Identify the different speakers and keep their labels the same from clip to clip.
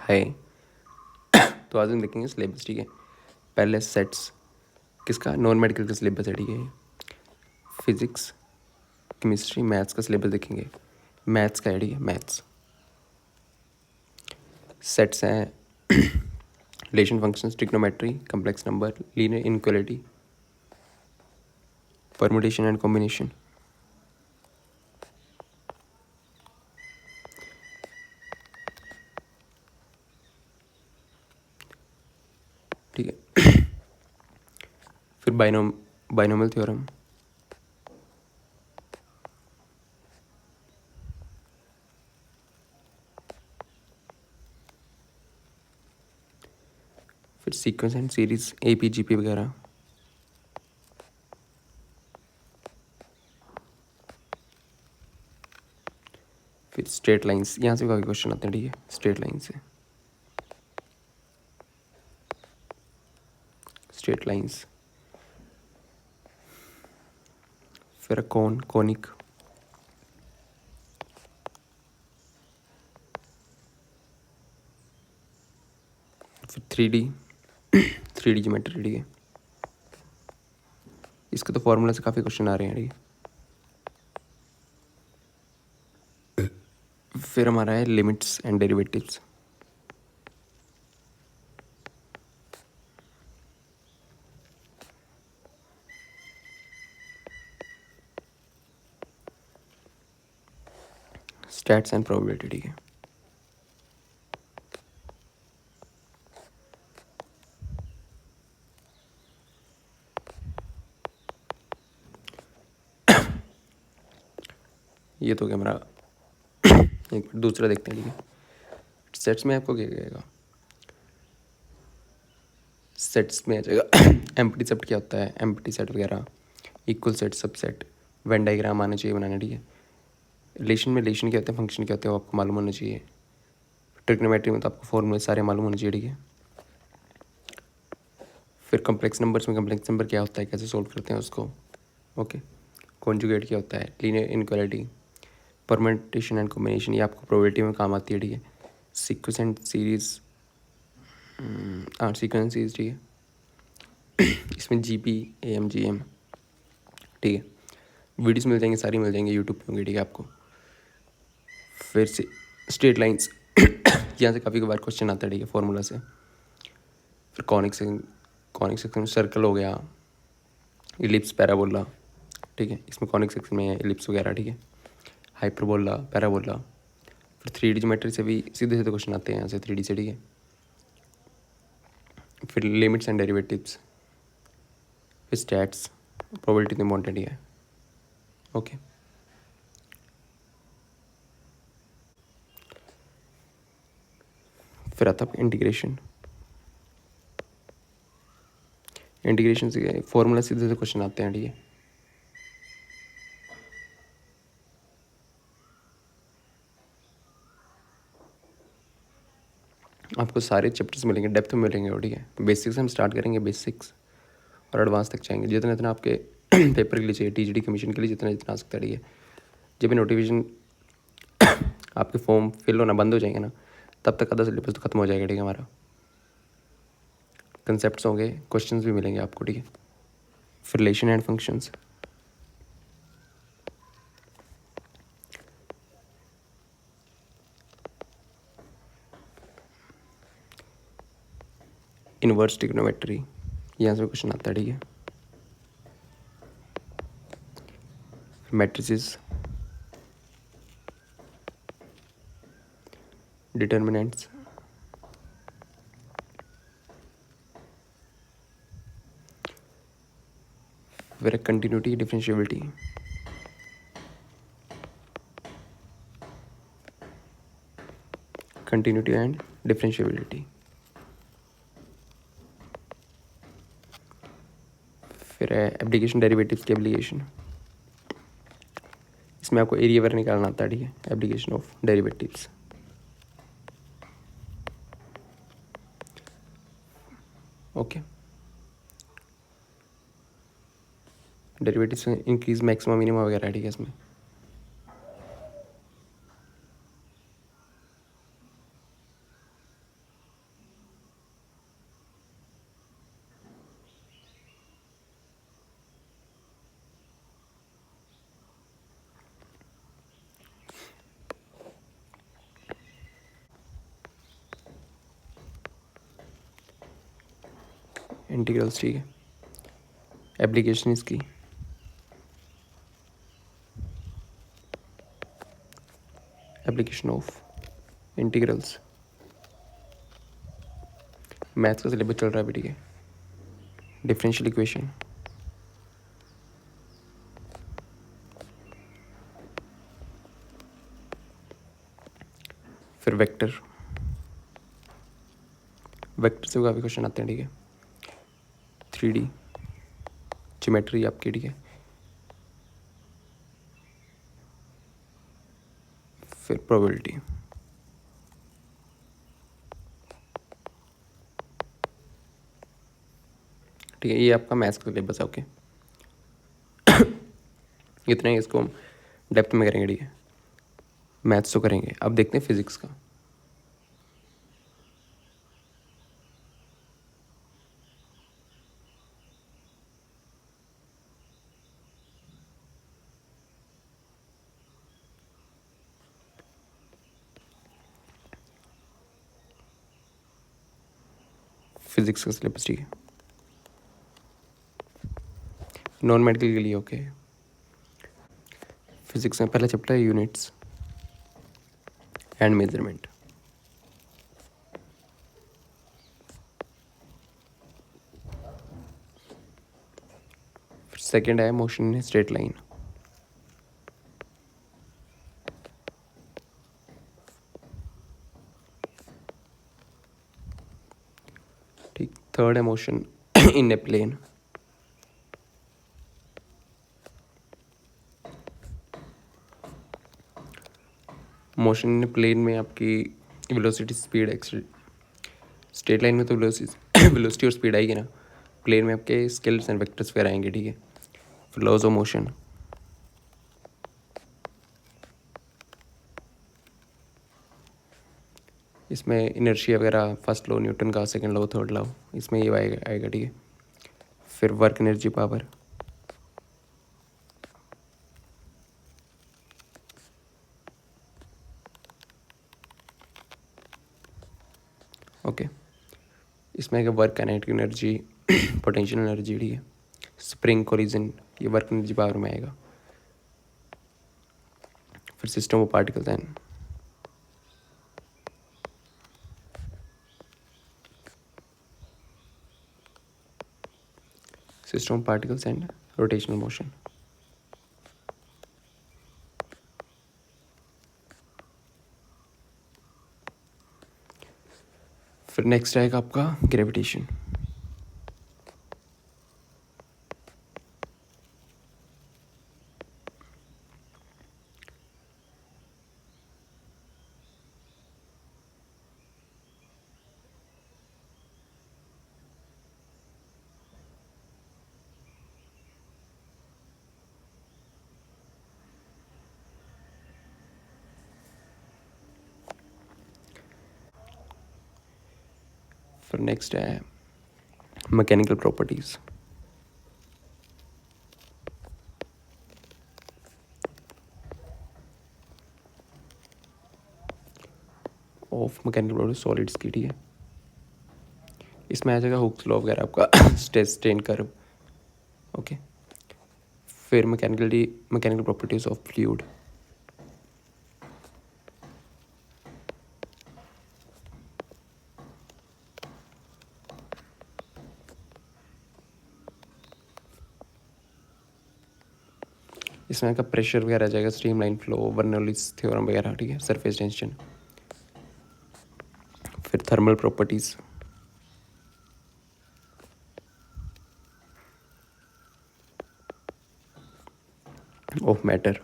Speaker 1: है। तो आज हम देखेंगे सिलेबस, ठीक है। पहले सेट्स किसका, नॉन मेडिकल का सिलेबस है, ठीक है। फिजिक्स, केमिस्ट्री, मैथ्स का सिलेबस देखेंगे। मैथ्स का है, ठीक है। मैथ्स सेट्स हैं relation functions, trigonometry, complex number, linear inequality, permutation and combination. ठीक है। फिर बाइनोमियल थ्योरम, फिर सीक्वेंस एंड सीरीज, APGP वगैरह। फिर स्ट्रेट लाइंस, यहाँ से काफ़ी क्वेश्चन आते हैं, ठीक है। स्ट्रेट लाइन से, स्ट्रेट लाइंस। फिर कॉनिक, फिर 3D ज्योमेट्री, ठीक है। इसके तो फॉर्मूला से काफ़ी क्वेश्चन आ रहे हैं, ठीक है। फिर हमारा है limits and derivatives. Stats and probability, ठीक है। ये तो क्या हमारा एक दूसरा देखते हैं, ठीक है। सेट्स में आपको क्या कहेगा, सेट्स में आ जाएगा एम्प्टी सेट क्या होता है, एम्प्टी सेट वगैरह, equal set, subset, Venn diagram आना चाहिए बनाना, ठीक है। रिलेशन में रिलेशन क्या होता है, फंक्शन क्या होता है, वो आपको मालूम होना चाहिए। ट्रिग्नोमेट्री में तो आपको फॉर्मूले सारे मालूम होने चाहिए, ठीक है। फिर कम्प्लेक्स नंबर्स में कम्प्लेक्स नंबर क्या होता है, कैसे सोल्व करते हैं उसको, ओके। कॉन्जुगेट क्या होता है, linear inequality, permutation and combination, ये आपको प्रोबेबिलिटी में काम आती है, ठीक है। Sequence and series, sequence series, ठीक है। इसमें GP, AM, GM, ठीक है। वीडियोस मिल जाएंगे, सारी मिल जाएंगी, यूट्यूब पे होंगे, ठीक है आपको। फिर से स्ट्रेट लाइंस यहाँ से काफ़ी बार क्वेश्चन आता है, ठीक है, फॉर्मूला से। फिर कॉनिक सेक्शन सर्कल हो गया, इलिप्स, पैराबोला, ठीक है। इसमें कॉनिक सेक्शन में है इलिप्स वगैरह, ठीक है। Hyperbola, parabola. फिर 3D ज्योमेट्री से भी सीधे सीधे क्वेश्चन आते हैं यहाँ से, 3D से, ठीक है। फिर लिमिट्स एंड डेरिवेटिव्स, फिर स्टैट्स, प्रोबेबिलिटी तो इम्पॉर्टेंट ही है, ओके। फिर आता है इंटीग्रेशन से फॉर्मूला सीधे सीधे क्वेश्चन आते हैं, ठीक है। आपको सारे चैप्टर्स मिलेंगे, डेप्थ में मिलेंगे, ठीक है। बेसिक्स से हम स्टार्ट करेंगे, बेसिक्स और एडवांस तक जाएंगे, जितना जितना आपके पेपर के लिए चाहिए, TGT कमीशन के लिए जितना जितना आ सकता है, ठीक है। जब भी नोटिफिकेशन आपके फॉर्म फिल होना बंद हो जाएंगे ना, तब तक आधा सिलेबस तो खत्म हो जाएगा, ठीक है। हमारा कंसेप्ट्स होंगे, क्वेश्चंस भी मिलेंगे आपको, ठीक है। फिर relation and functions, inverse trigonometry, यहाँ से क्वेश्चन आता है, ठीक है। मैट्रिसेस, डिटर्मिनेंट्स, फिर continuity, differentiability, continuity and differentiability. फिर है एप्लीकेशन, डेरिवेटिव्स की एप्लीकेशन, इसमें आपको एरिया वगैरह निकालना आता है, ठीक है। Application of derivatives, okay. Derivatives में इंक्रीज, मैक्सिमम, मिनिमम वगैरह, ठीक है। इसमें इंटीग्रल्स, ठीक है। एप्लीकेशन इसकी एप्लीकेशन ऑफ इंटीग्रल्स। मैथ्स का सिलेबस चल रहा है अभी, ठीक है। डिफरेंशियल इक्वेशन, फिर वेक्टर से काफ़ी क्वेश्चन आते हैं, ठीक है। 3D ज्योमेट्री आपकी, ठीक है। फिर प्रोबेबिलिटी, ठीक है। ये आपका मैथ्स का सिलेबस है, ओके। इतना ही, इसको हम डेप्थ में करेंगे, ठीक है। मैथ्स तो करेंगे, अब देखते हैं फिजिक्स का। फिजिक्स का सिलेबस, ठीक है। नॉन मेडिकल के लिए, ओके। फिजिक्स में पहला चैप्टर है यूनिट्स एंड मेजरमेंट। फिर सेकेंड है मोशन इन स्ट्रेट लाइन। ठीक, थर्ड है motion in a plane. Motion in plane में आपकी वेलोसिटी, स्पीड, स्ट्रेट लाइन में तो वेलोसिटी और स्पीड आएगी ना। प्लेन में आपके स्केल्स एंड वेक्टर्स वगैरह आएंगे, ठीक है। फिर लॉज ऑफ मोशन, इसमें इनर्शिया वगैरह, फर्स्ट लॉ न्यूटन का, सेकंड लॉ, थर्ड लॉ, इसमें ये आएगा, ठीक है। फिर वर्क, एनर्जी, पावर, ओके। इसमें आएगा work, kinetic energy, potential energy, ठीक है। स्प्रिंग, कोलिजन, ये वर्क एनर्जी पावर में आएगा। फिर system of particles and rotational motion. फिर नेक्स्ट आएगा आपका ग्रेविटेशन। फिर नेक्स्ट है mechanical properties. Of mechanical properties solids की, ठीक है। इसमें आ जाएगा हुक्स लॉ वगैरह आपका, स्ट्रेन कर्व, ओके। फिर मैकेनिकल प्रॉपर्टीज ऑफ फ्लूइड, इसमें आएगा प्रेशर वगैरह आ जाएगा, streamline flow, Bernoulli's theorem वगैरह, ठीक है। Surface tension. फिर thermal properties of matter,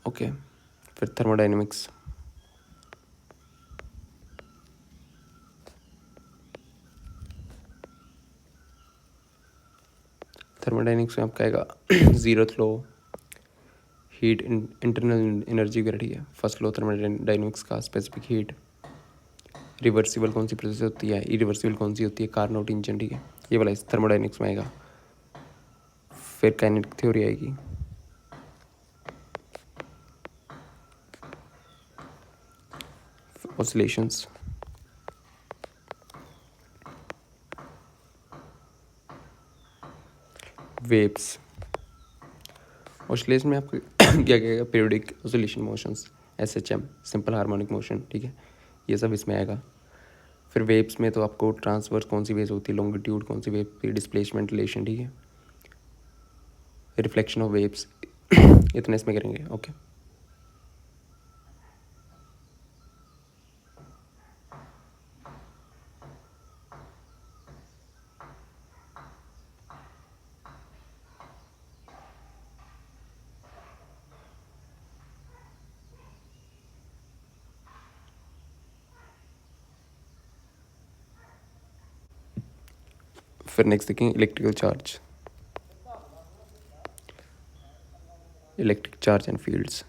Speaker 1: okay. फिर थर्मोडाइनमिक्स, थर्मोडाइनमिक्स में आपका आएगा zeroth law, heat, internal energy वगैरह, ठीक है। फर्स्ट लॉ थर्मोडाइनमिक्स का, स्पेसिफिक हीट, रिवर्सिबल कौन सी प्रोसेस होती है, इरिवर्सिबल कौन सी होती है, कार्नोट इंजन, ठीक है। ये वाला इस थर्मोडाइनमिक्स में आएगा। फिर काइनेटिक थ्योरी आएगी, ऑसिलेशंस, वेव्स, ऑसिलेशन में आपको क्या कहेगा, periodic oscillation motions, SHM, simple harmonic motion, ठीक है, ये सब इसमें आएगा। फिर वेव्स में तो आपको ट्रांसवर्स कौन सी वेव्स होती है, लॉन्गिट्यूड कौन सी वेव, फिर डिस्प्लेसमेंट रिलेशन, ठीक है, रिफ्लेक्शन ऑफ वेव्स, इतने इसमें करेंगे। ओके, फिर नेक्स्ट देखेंगे electrical charge, electric charge and fields,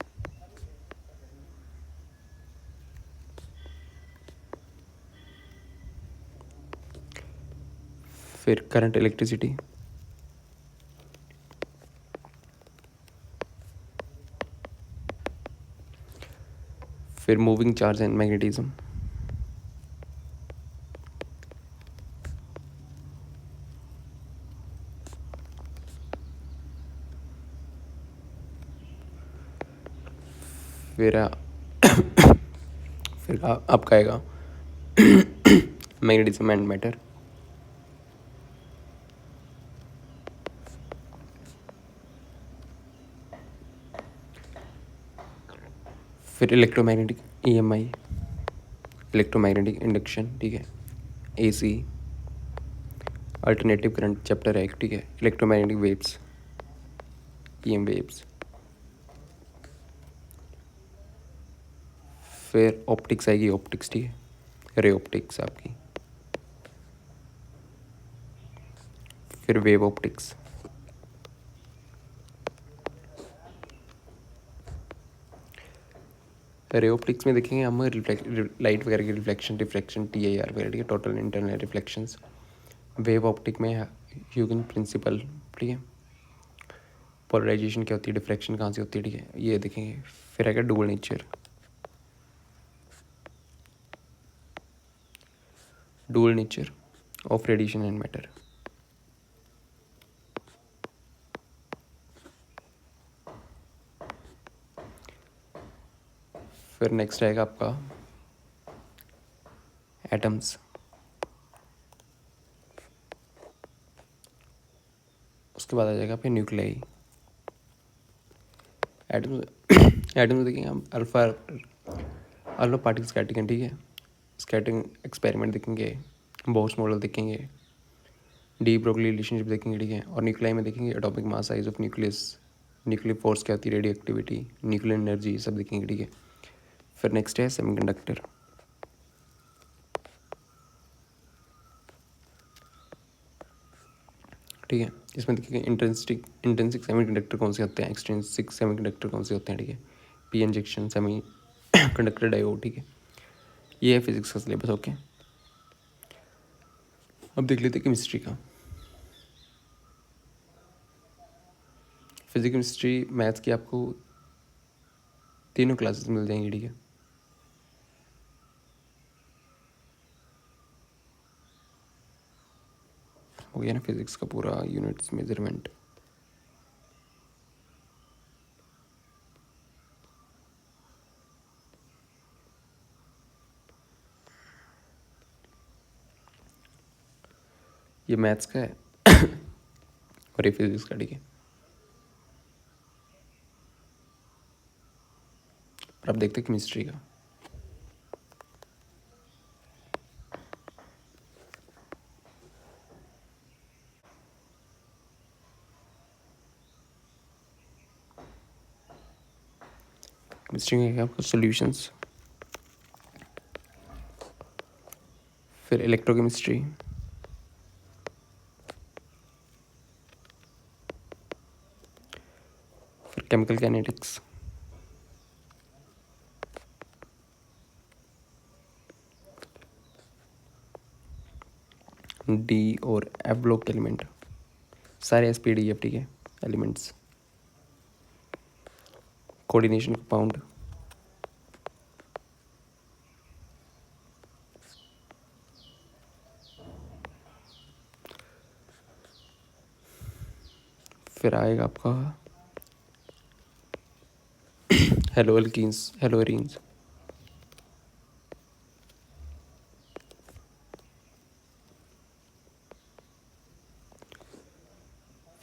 Speaker 1: फिर करंट इलेक्ट्रिसिटी, फिर मूविंग चार्ज एंड मैग्नेटिज्म, फिर फिर आपका आएगा मैग्नेटिज्म एंड मैटर, फिर इलेक्ट्रोमैग्नेटिक EMI, इलेक्ट्रोमैग्नेटिक इंडक्शन, ठीक है, AC, अल्टरनेटिव करंट चैप्टर है, ठीक है, इलेक्ट्रोमैग्नेटिक वेव्स, EM वेव्स, फिर ऑप्टिक्स आएगी, ऑप्टिक्स, ठीक है, रे ऑप्टिक्स आपकी, फिर वेव ऑप्टिक्स, रे ऑप्टिक्स में देखेंगे हम लाइट वगैरह की रिफ्लेक्शन, रिफ्लेक्शन, TIR वगैरह, ठीक है, total internal reflections. Wave optic में ह्यूगन प्रिंसिपल, ठीक है, पोलराइजेशन क्या होती है, डिफ्रैक्शन कहाँ से होती है, ठीक है, ये देखेंगे। फिर आएगा dual nature, dual nature of radiation and matter, फिर नेक्स्ट आएगा आपका एटम्स, उसके बाद आ जाएगा फिर न्यूक्लियाई। एटम्स एटम्स देखेंगे हम, अल्फा अल्फा पार्टिकल स्कैटरिंग, ठीक है, स्कैटरिंग एक्सपेरिमेंट देखेंगे, बोर्स मॉडल देखेंगे, डी ब्रोगली रिलेशनशिप देखेंगे, ठीक है, और न्यूक्लियाई में देखेंगे atomic mass size of nucleus, nuclear force क्या होती है, रेडियो एक्टिविटी, न्यूक्लियर एनर्जी, सब देखेंगे, ठीक है। फिर नेक्स्ट है सेमीकंडक्टर, ठीक है, इसमें देखिए इंट्रिंसिक सेमीकंडक्टर कौन से होते हैं, एक्सट्रिंसिक सेमीकंडक्टर कौन से होते हैं, ठीक है, P injection, semi conductor diode, ठीक है, ये है फिजिक्स का सिलेबस। ओके, अब देख लेते हैं केमिस्ट्री का। फिजिक्स, केमिस्ट्री, मैथ्स की आपको तीनों क्लासेस मिल जाएंगी, ठीक है। हो गया ना फिजिक्स का पूरा यूनिट्स मेजरमेंट। ये मैथ्स का है और ये फिजिक्स का, ठीक है। और अब देखते हैं केमिस्ट्री का। केमिस्ट्री में क्या आपको सॉल्यूशंस, फिर इलेक्ट्रोकेमिस्ट्री, फिर केमिकल काइनेटिक्स, डी और एफ ब्लॉक एलिमेंट, सारे SPDF, ठीक है, एलिमेंट्स, कोऑर्डिनेशन कंपाउंड, फिर आएगा आपका हेलो एल्कीन्स, हेलो एरीन्स,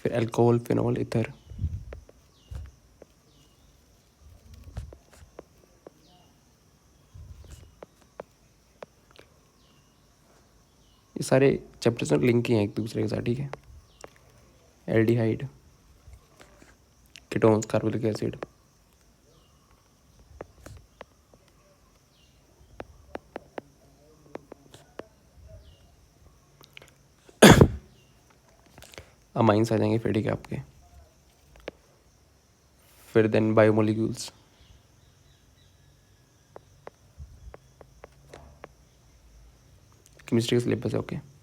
Speaker 1: फिर अल्कोहल, फिनॉल, ईथर, ये सारे चैप्टर्स में लिंक ही हैं एक दूसरे के साथ, ठीक है। Aldehyde, ketones, carbolic acid, amines आ जाएंगे फिर, ठीक है आपके। फिर देन बायोमोलिक्यूल्स, केमिस्ट्री का सिलेबस है, ओके।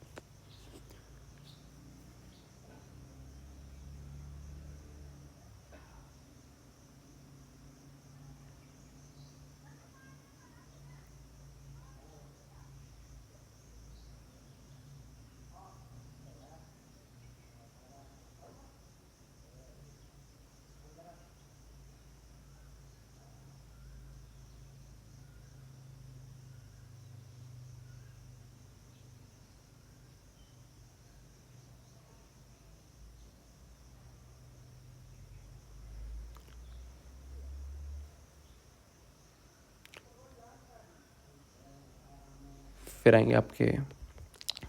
Speaker 1: फिर आएंगे आपके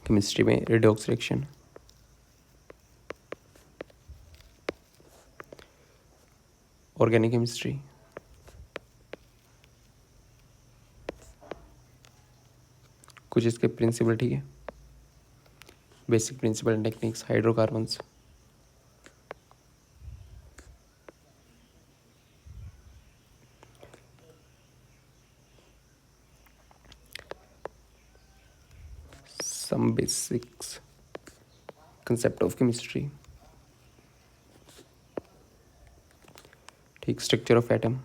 Speaker 1: केमिस्ट्री में रेडॉक्स रिएक्शन, ऑर्गेनिक केमिस्ट्री, कुछ इसके प्रिंसिपल, ठीक है। Basic principle and techniques, hydrocarbons, some basics concept of chemistry, ठीक। स्ट्रक्चर ऑफ एटम,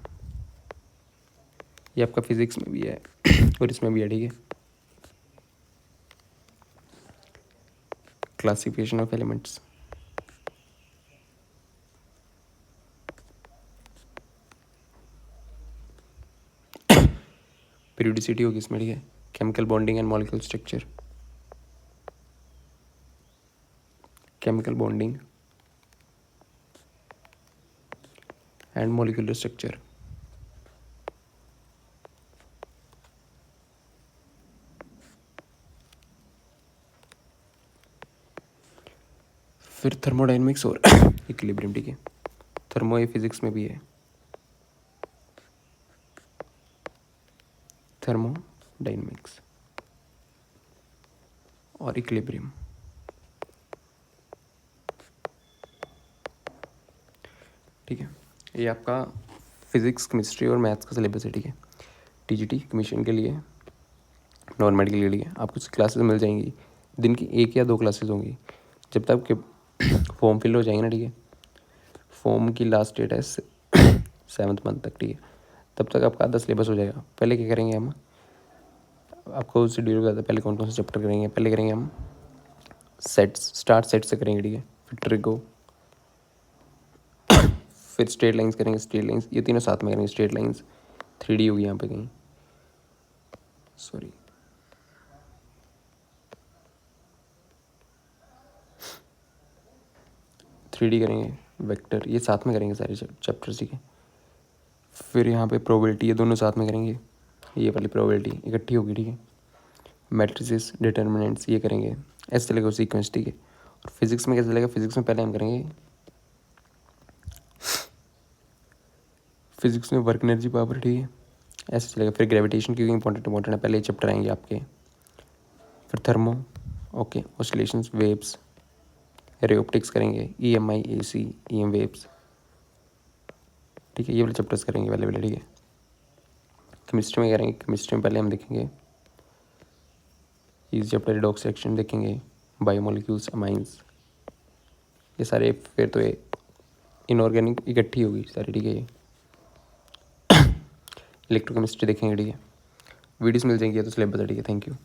Speaker 1: ये आपका फिजिक्स में भी है और इसमें भी है, ठीक है। क्लासिफिकेशन ऑफ एलिमेंट्स, पीरियोडिसिटी होगी इसमें, ठीक है। Chemical bonding and molecule structure, chemical bonding and molecular structure, फिर थर्मोडाइनमिक्स और इक्विलिब्रियम, ठीक है। थर्मो ये फिजिक्स में भी है, थर्मोडाइनमिक्स और इक्विलिब्रियम, ठीक है। ये आपका फिजिक्स, केमिस्ट्री और मैथ्स का सिलेबस है, ठीक है। टीजीटी कमीशन के लिए, नॉन मेडिकल के लिए आपको क्लासेस मिल जाएंगी। दिन की 1 या 2 क्लासेस होंगी जब तक के फॉर्म फिल हो जाएंगे ना, ठीक है। फॉर्म की लास्ट डेट है 7th मंथ तक, ठीक है। तब तक आपका आधा सिलेबस हो जाएगा। पहले क्या करेंगे हम, आपको शेड्यूल बताते हैं पहले कौन कौन से चैप्टर करेंगे। पहले करेंगे हम सेट्स, स्टार्ट सेट से करेंगे, ठीक है। फिर ट्रिगो, फिर स्ट्रेट लाइंस करेंगे, स्ट्रेट लाइंस ये तीनों साथ में करेंगे। स्ट्रेट लाइंस 3D होगी यहाँ पे कहीं, सॉरी, थ्री करेंगे, वेक्टर ये साथ में करेंगे सारे चैप्टर्स, ठीक है। फिर यहाँ पे प्रोबेबिलिटी ये दोनों साथ में करेंगे, ये वाली प्रोबेबिलिटी इकट्ठी होगी, ठीक है। मैट्रिसेस, डिटर्मिनेंट्स ये करेंगे, ऐसे चलेगा सीक्वेंस, ठीक है। और फिजिक्स में कैसे चलेगा, फिजिक्स में पहले हम करेंगे फिजिक्स में वर्क एनर्जी पावर, ठीक है। ऐसे चलेगा। फिर ग्रेविटेशन क्योंकि इंपॉर्टेंट है, पहले ये चैप्टर आएंगे आपके। फिर thermo, okay, oscillations, waves, ray optics करेंगे, EMI, AC, EM वेव्स, ठीक है। ये वाले चैप्टर्स करेंगे पहले, ठीक है। केमिस्ट्री में करेंगे, केमिस्ट्री में पहले हम देखेंगे इस चैप्टर रिडॉक्स रिएक्शन देखेंगे, बायोमोलिक्यूल्स, अमाइंस, ये सारे। फिर तो ये इनऑर्गेनिक इकट्ठी होगी सारी, ठीक है। ये इलेक्ट्रोकेमिस्ट्री देखेंगे, ठीक है। वीडियोस मिल जाएंगी, तो सिलेबस है, ठीक है। Thank you.